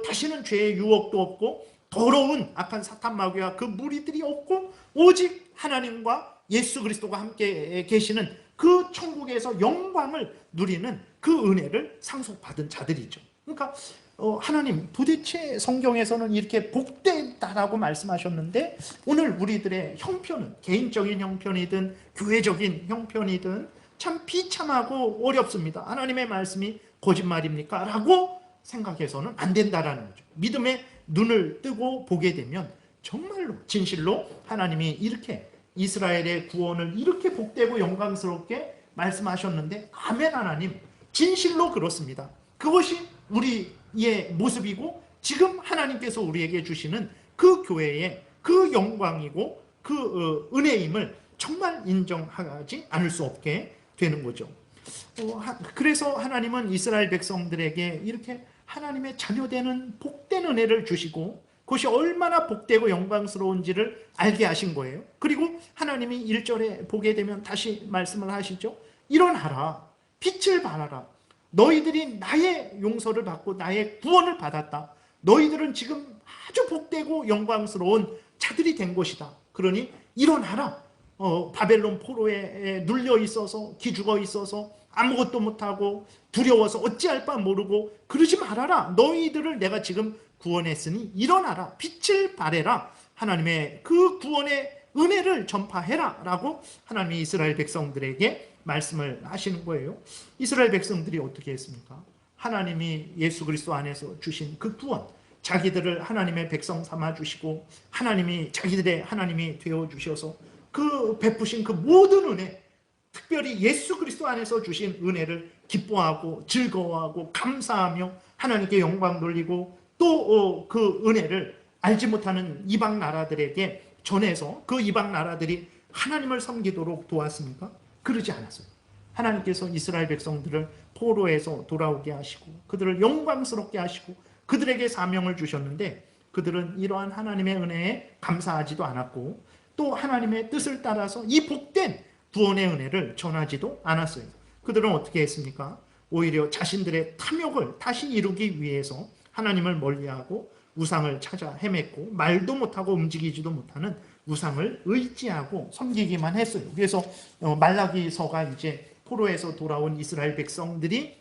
다시는 죄의 유혹도 없고 더러운 악한 사탄 마귀와 그 무리들이 없고 오직 하나님과 예수 그리스도가 함께 계시는 그 천국에서 영광을 누리는 그 은혜를 상속받은 자들이죠. 그러니까 하나님, 도대체 성경에서는 이렇게 복되다라고 말씀하셨는데 오늘 우리들의 형편은, 개인적인 형편이든 교회적인 형편이든 참 비참하고 어렵습니다. 하나님의 말씀이 거짓말입니까? 라고 생각해서는 안 된다라는 거죠. 믿음의 눈을 뜨고 보게 되면 정말로 진실로 하나님이 이렇게 이스라엘의 구원을 이렇게 복되고 영광스럽게 말씀하셨는데, 아멘. 하나님, 진실로 그렇습니다. 그것이 우리의 모습이고 지금 하나님께서 우리에게 주시는 그 교회의 그 영광이고 그 은혜임을 정말 인정하지 않을 수 없게 되는 거죠. 그래서 하나님은 이스라엘 백성들에게 이렇게 하나님의 자녀되는 복된 은혜를 주시고 그것이 얼마나 복되고 영광스러운지를 알게 하신 거예요. 그리고 하나님이 1절에 보게 되면 다시 말씀을 하시죠. 일어나라, 빛을 발하라. 너희들이 나의 용서를 받고 나의 구원을 받았다. 너희들은 지금 아주 복되고 영광스러운 자들이 된 것이다. 그러니 일어나라. 바벨론 포로에 눌려 있어서 기죽어 있어서 아무것도 못하고 두려워서 어찌할 바 모르고 그러지 말아라. 너희들을 내가 지금 구원했으니 일어나라. 빛을 발해라. 하나님의 그 구원의 은혜를 전파해라 라고 하나님이 이스라엘 백성들에게 말씀을 하시는 거예요. 이스라엘 백성들이 어떻게 했습니까? 하나님이 예수 그리스도 안에서 주신 그 구원, 자기들을 하나님의 백성 삼아 주시고 하나님이 자기들의 하나님이 되어 주셔서 그 베푸신 그 모든 은혜, 특별히 예수 그리스도 안에서 주신 은혜를 기뻐하고 즐거워하고 감사하며 하나님께 영광 돌리고 또 그 은혜를 알지 못하는 이방 나라들에게 전해서 그 이방 나라들이 하나님을 섬기도록 도왔습니까? 그러지 않았어요. 하나님께서 이스라엘 백성들을 포로에서 돌아오게 하시고 그들을 영광스럽게 하시고 그들에게 사명을 주셨는데 그들은 이러한 하나님의 은혜에 감사하지도 않았고 또 하나님의 뜻을 따라서 이 복된 구원의 은혜를 전하지도 않았어요. 그들은 어떻게 했습니까? 오히려 자신들의 탐욕을 다시 이루기 위해서 하나님을 멀리하고 우상을 찾아 헤맸고 말도 못하고 움직이지도 못하는 우상을 의지하고 섬기기만 했어요. 그래서 말라기서가 이제 포로에서 돌아온 이스라엘 백성들이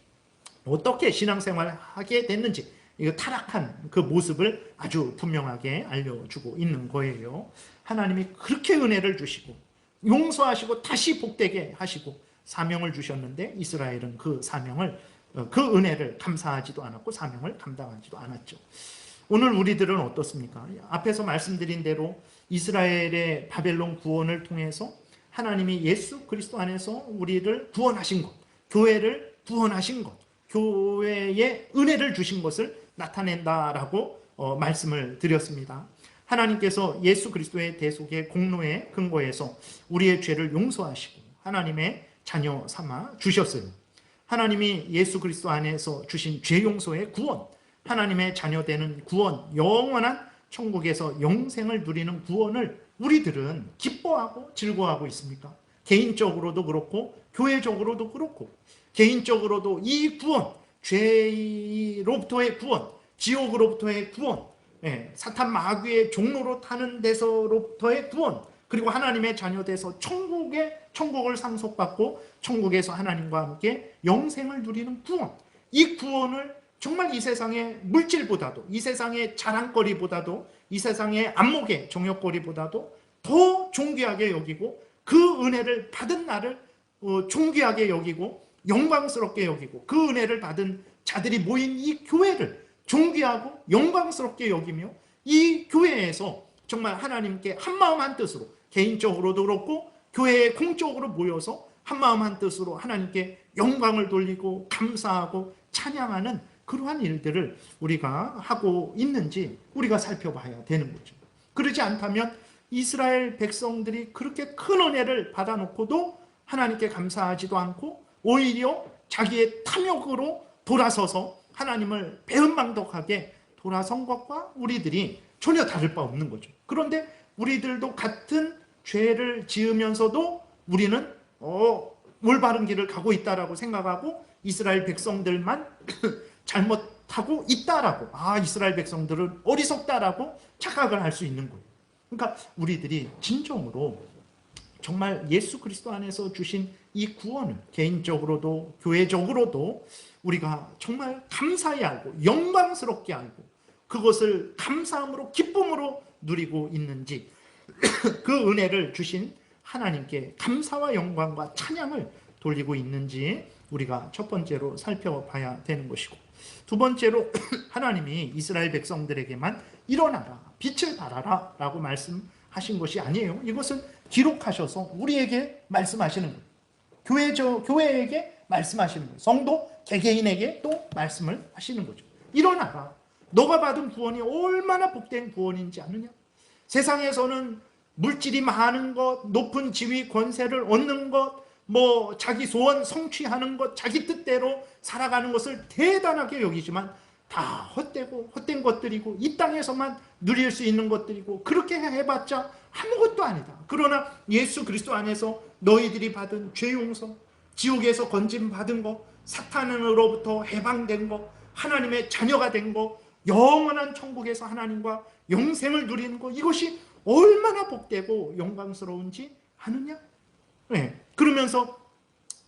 어떻게 신앙생활을 하게 됐는지 이거 타락한 그 모습을 아주 분명하게 알려주고 있는 거예요. 하나님이 그렇게 은혜를 주시고 용서하시고 다시 복되게 하시고 사명을 주셨는데 이스라엘은 그 사명을 그 은혜를 감사하지도 않았고 사명을 감당하지도 않았죠. 오늘 우리들은 어떻습니까? 앞에서 말씀드린 대로 이스라엘의 바벨론 구원을 통해서 하나님이 예수 그리스도 안에서 우리를 구원하신 것, 교회를 구원하신 것, 교회에 은혜를 주신 것을 나타낸다라고 말씀을 드렸습니다. 하나님께서 예수 그리스도의 대속의 공로에 근거해서 우리의 죄를 용서하시고 하나님의 자녀 삼아 주셨어요. 하나님이 예수 그리스도 안에서 주신 죄 용서의 구원, 하나님의 자녀 되는 구원, 영원한 천국에서 영생을 누리는 구원을 우리들은 기뻐하고 즐거워하고 있습니까? 개인적으로도 그렇고 교회적으로도 그렇고 개인적으로도 이 구원, 죄로부터의 구원, 지옥으로부터의 구원, 사탄 마귀의 종로로 타는 데서로부터의 구원, 그리고 하나님의 자녀 돼서 천국을 상속받고 천국에서 하나님과 함께 영생을 누리는 구원, 이 구원을 정말 이 세상의 물질보다도 이 세상의 자랑거리보다도 이 세상의 안목의 정욕거리보다도 더 존귀하게 여기고 그 은혜를 받은 나를 존귀하게 여기고 영광스럽게 여기고 그 은혜를 받은 자들이 모인 이 교회를 존귀하고 영광스럽게 여기며 이 교회에서 정말 하나님께 한마음 한뜻으로 개인적으로도 그렇고 교회에 공적으로 모여서 한마음 한뜻으로 하나님께 영광을 돌리고 감사하고 찬양하는 그러한 일들을 우리가 하고 있는지 우리가 살펴봐야 되는 거죠. 그러지 않다면 이스라엘 백성들이 그렇게 큰 은혜를 받아놓고도 하나님께 감사하지도 않고 오히려 자기의 탐욕으로 돌아서서 하나님을 배은망덕하게 돌아선 것과 우리들이 전혀 다를 바 없는 거죠. 그런데 우리들도 같은 죄를 지으면서도 우리는 올바른 길을 가고 있다라고 생각하고 이스라엘 백성들만 잘못하고 있다라고, 이스라엘 백성들은 어리석다라고 착각을 할 수 있는 거예요. 그러니까 우리들이 진정으로 정말 예수 그리스도 안에서 주신 이 구원을 개인적으로도 교회적으로도 우리가 정말 감사히 알고 영광스럽게 알고 그것을 감사함으로 기쁨으로 누리고 있는지 그 은혜를 주신 하나님께 감사와 영광과 찬양을 돌리고 있는지 우리가 첫 번째로 살펴봐야 되는 것이고, 두 번째로 하나님이 이스라엘 백성들에게만 일어나라, 빛을 발하라 라고 말씀하신 것이 아니에요. 이것을 기록하셔서 우리에게 말씀하시는 거예요. 교회에게 말씀하시는 거예요. 성도 개개인에게 또 말씀을 하시는 거죠. 일어나라. 너가 받은 구원이 얼마나 복된 구원인지 아느냐? 세상에서는 물질이 많은 것, 높은 지위, 권세를 얻는 것, 뭐 자기 소원 성취하는 것, 자기 뜻대로 살아가는 것을 대단하게 여기지만 다 헛된 것들이고 이 땅에서만 누릴 수 있는 것들이고 그렇게 해봤자 아무것도 아니다. 그러나 예수 그리스도 안에서 너희들이 받은 죄 용서, 지옥에서 건짐받은 것, 사탄으로부터 해방된 것, 하나님의 자녀가 된 것, 영원한 천국에서 하나님과 영생을 누리는 것, 이것이 얼마나 복되고 영광스러운지 아느냐? 네. 그러면서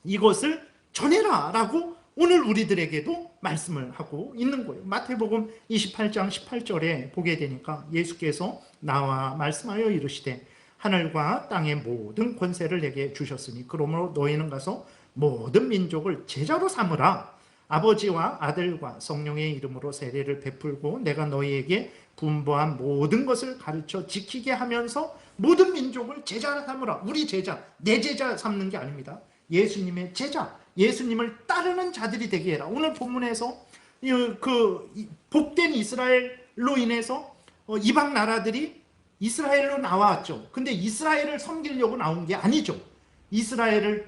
이것을 전해라 라고 오늘 우리들에게도 말씀을 하고 있는 거예요. 마태복음 28장 18절에 보게 되니까 예수께서 나와 말씀하여 이르시되 하늘과 땅의 모든 권세를 내게 주셨으니 그러므로 너희는 가서 모든 민족을 제자로 삼으라. 아버지와 아들과 성령의 이름으로 세례를 베풀고 내가 너희에게 분부한 모든 것을 가르쳐 지키게 하면서 모든 민족을 제자 삼으라. 우리 제자, 내 제자 삼는 게 아닙니다. 예수님의 제자, 예수님을 따르는 자들이 되게 해라. 오늘 본문에서 그 복된 이스라엘로 인해서 이방 나라들이 이스라엘로 나왔죠. 근데 이스라엘을 섬기려고 나온 게 아니죠. 이스라엘을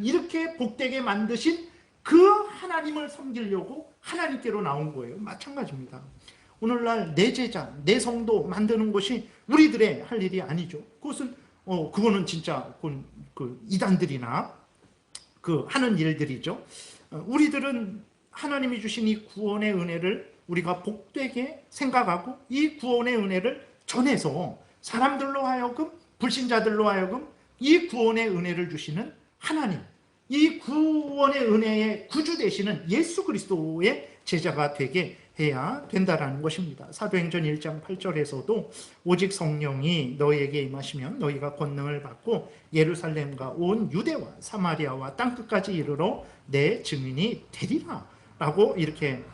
이렇게 복되게 만드신 그 하나님을 섬기려고 하나님께로 나온 거예요. 마찬가지입니다. 오늘날 내 제자, 내 성도 만드는 것이 우리들의 할 일이 아니죠. 그거는 진짜 그 이단들이나 그 하는 일들이죠. 우리들은 하나님이 주신 이 구원의 은혜를 우리가 복되게 생각하고 이 구원의 은혜를 전해서 사람들로 하여금, 불신자들로 하여금 이 구원의 은혜를 주시는 하나님, 이 구원의 은혜의 구주 되시는 예수 그리스도의 제자가 되게 해야 된다라는 것입니다. 사도행전 1장 8절에서도 오직 성령이 너희에게 임하시면 너희가 권능을 받고 예루살렘과 온 유대와 사마리아와 땅끝까지 이르러 내 증인이 되리라 라고 이렇게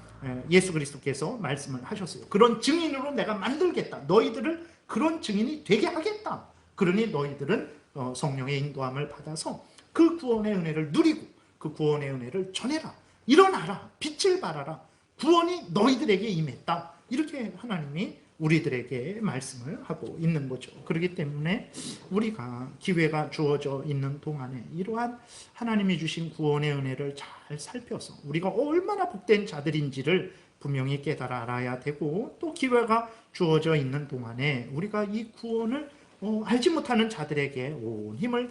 예수 그리스도께서 말씀을 하셨어요. 그런 증인으로 내가 만들겠다. 너희들을 그런 증인이 되게 하겠다. 그러니 너희들은 성령의 인도함을 받아서 그 구원의 은혜를 누리고 그 구원의 은혜를 전해라. 일어나라. 빛을 발하라. 구원이 너희들에게 임했다. 이렇게 하나님이 우리들에게 말씀을 하고 있는 거죠. 그렇기 때문에 우리가 기회가 주어져 있는 동안에 이러한 하나님이 주신 구원의 은혜를 잘 살펴서 우리가 얼마나 복된 자들인지를 분명히 깨달아 알아야 되고, 또 기회가 주어져 있는 동안에 우리가 이 구원을 알지 못하는 자들에게 온 힘을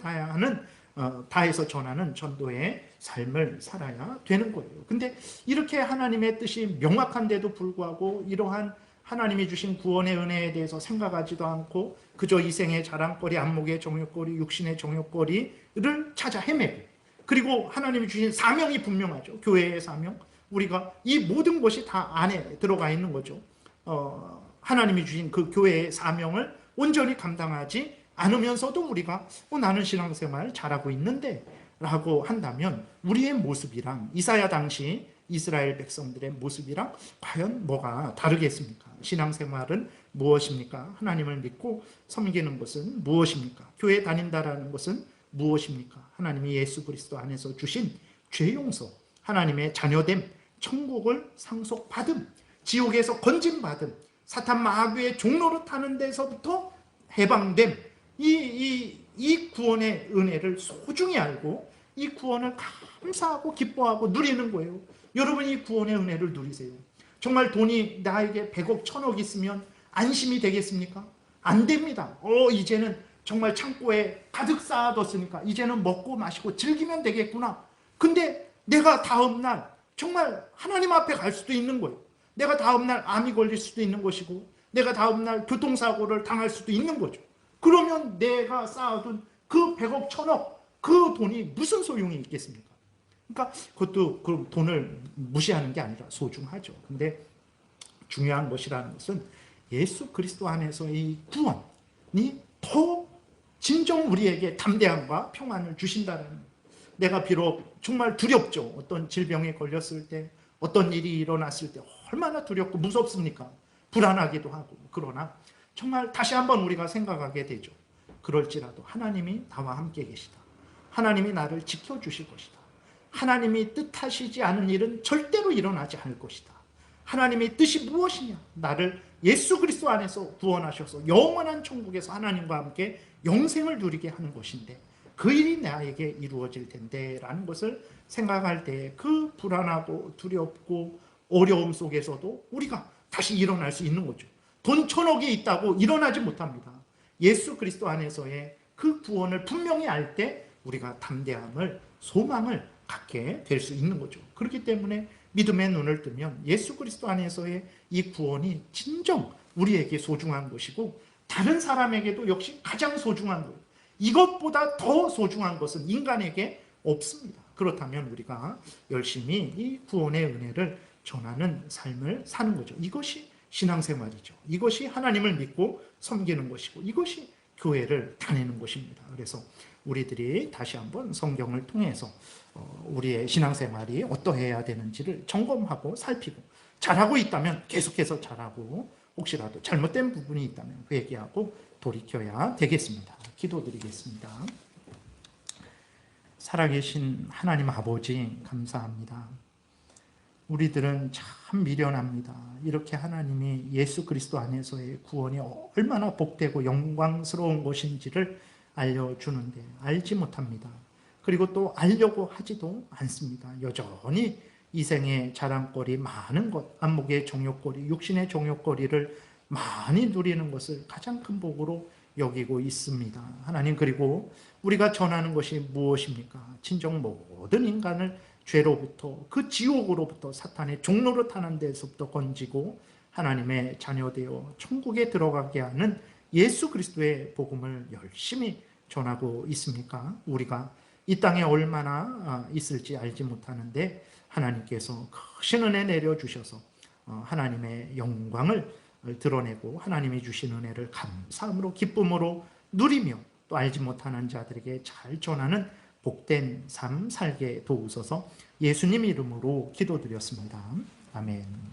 다해서 전하는 전도의 삶을 살아야 되는 거예요. 근데 이렇게 하나님의 뜻이 명확한데도 불구하고 이러한 하나님이 주신 구원의 은혜에 대해서 생각하지도 않고 그저 이생의 자랑거리, 안목의 정욕거리, 육신의 정욕거리를 찾아 헤매고, 그리고 하나님이 주신 사명이 분명하죠. 교회의 사명. 우리가 이 모든 것이 다 안에 들어가 있는 거죠. 하나님이 주신 그 교회의 사명을 온전히 감당하지 않으면서도 우리가 나는 신앙생활 잘하고 있는데 라고 한다면 우리의 모습이랑 이사야 당시 이스라엘 백성들의 모습이랑 과연 뭐가 다르겠습니까? 신앙생활은 무엇입니까? 하나님을 믿고 섬기는 것은 무엇입니까? 교회 다닌다라는 것은 무엇입니까? 하나님이 예수 그리스도 안에서 주신 죄 용서, 하나님의 자녀됨, 천국을 상속받음, 지옥에서 건짐받음, 사탄 마귀의 종로로 타는 데서부터 해방됨, 이 구원의 은혜를 소중히 알고 이 구원을 감사하고 기뻐하고 누리는 거예요. 여러분, 이 구원의 은혜를 누리세요. 정말 돈이 나에게 100억, 1000억 있으면 안심이 되겠습니까? 안 됩니다. 이제는 정말 창고에 가득 쌓아뒀으니까 이제는 먹고 마시고 즐기면 되겠구나. 근데 내가 다음날 정말 하나님 앞에 갈 수도 있는 거예요. 내가 다음날 암이 걸릴 수도 있는 것이고 내가 다음날 교통사고를 당할 수도 있는 거죠. 그러면 내가 쌓아둔 그 100억, 1000억 그 돈이 무슨 소용이 있겠습니까? 그러니까 그것도 그 돈을 무시하는 게 아니라 소중하죠. 근데 중요한 것이라는 것은 예수 그리스도 안에서의 구원이 더 진정 우리에게 담대함과 평안을 주신다는 거예요. 내가 비록 정말 두렵죠. 어떤 질병에 걸렸을 때, 어떤 일이 일어났을 때 얼마나 두렵고 무섭습니까? 불안하기도 하고. 그러나 정말 다시 한번 우리가 생각하게 되죠. 그럴지라도 하나님이 나와 함께 계시다. 하나님이 나를 지켜주실 것이다. 하나님이 뜻하시지 않은 일은 절대로 일어나지 않을 것이다. 하나님의 뜻이 무엇이냐? 나를 예수 그리스도 안에서 구원하셔서 영원한 천국에서 하나님과 함께 영생을 누리게 하는 것인데 그 일이 나에게 이루어질 텐데 라는 것을 생각할 때 그 불안하고 두렵고 어려움 속에서도 우리가 다시 일어날 수 있는 거죠. 돈 1,000억이 있다고 일어나지 못합니다. 예수 그리스도 안에서의 그 구원을 분명히 알 때 우리가 담대함을, 소망을 갖게 될 수 있는 거죠. 그렇기 때문에 믿음의 눈을 뜨면 예수 그리스도 안에서의 이 구원이 진정 우리에게 소중한 것이고 다른 사람에게도 역시 가장 소중한 거예요. 이것보다 더 소중한 것은 인간에게 없습니다. 그렇다면 우리가 열심히 이 구원의 은혜를 전하는 삶을 사는 거죠. 이것이 신앙생활이죠. 이것이 하나님을 믿고 섬기는 것이고 이것이 교회를 다니는 것입니다. 그래서 우리들이 다시 한번 성경을 통해서 우리의 신앙생활이 어떠해야 되는지를 점검하고 살피고 잘하고 있다면 계속해서 잘하고 혹시라도 잘못된 부분이 있다면 회개하고 돌이켜야 되겠습니다. 기도드리겠습니다. 살아계신 하나님 아버지 감사합니다. 우리들은 참 미련합니다. 이렇게 하나님이 예수 그리스도 안에서의 구원이 얼마나 복되고 영광스러운 것인지를 알려주는데 알지 못합니다. 그리고 또 알려고 하지도 않습니다. 여전히 이생의 자랑거리 많은 것, 안목의 정욕거리, 육신의 정욕거리를 많이 누리는 것을 가장 큰 복으로 여기고 있습니다. 하나님, 그리고 우리가 전하는 것이 무엇입니까? 진정 모든 인간을 죄로부터, 그 지옥으로부터, 사탄의 종로로 타는 데서부터 건지고 하나님의 자녀되어 천국에 들어가게 하는 예수 그리스도의 복음을 열심히 전하고 있습니까? 우리가 이 땅에 얼마나 있을지 알지 못하는데 하나님께서 크신 은혜 내려주셔서 하나님의 영광을 드러내고 하나님이 주신 은혜를 감사함으로 기쁨으로 누리며 또 알지 못하는 자들에게 잘 전하는 복된 삶 살게 도우소서. 예수님 이름으로 기도드렸습니다. 아멘.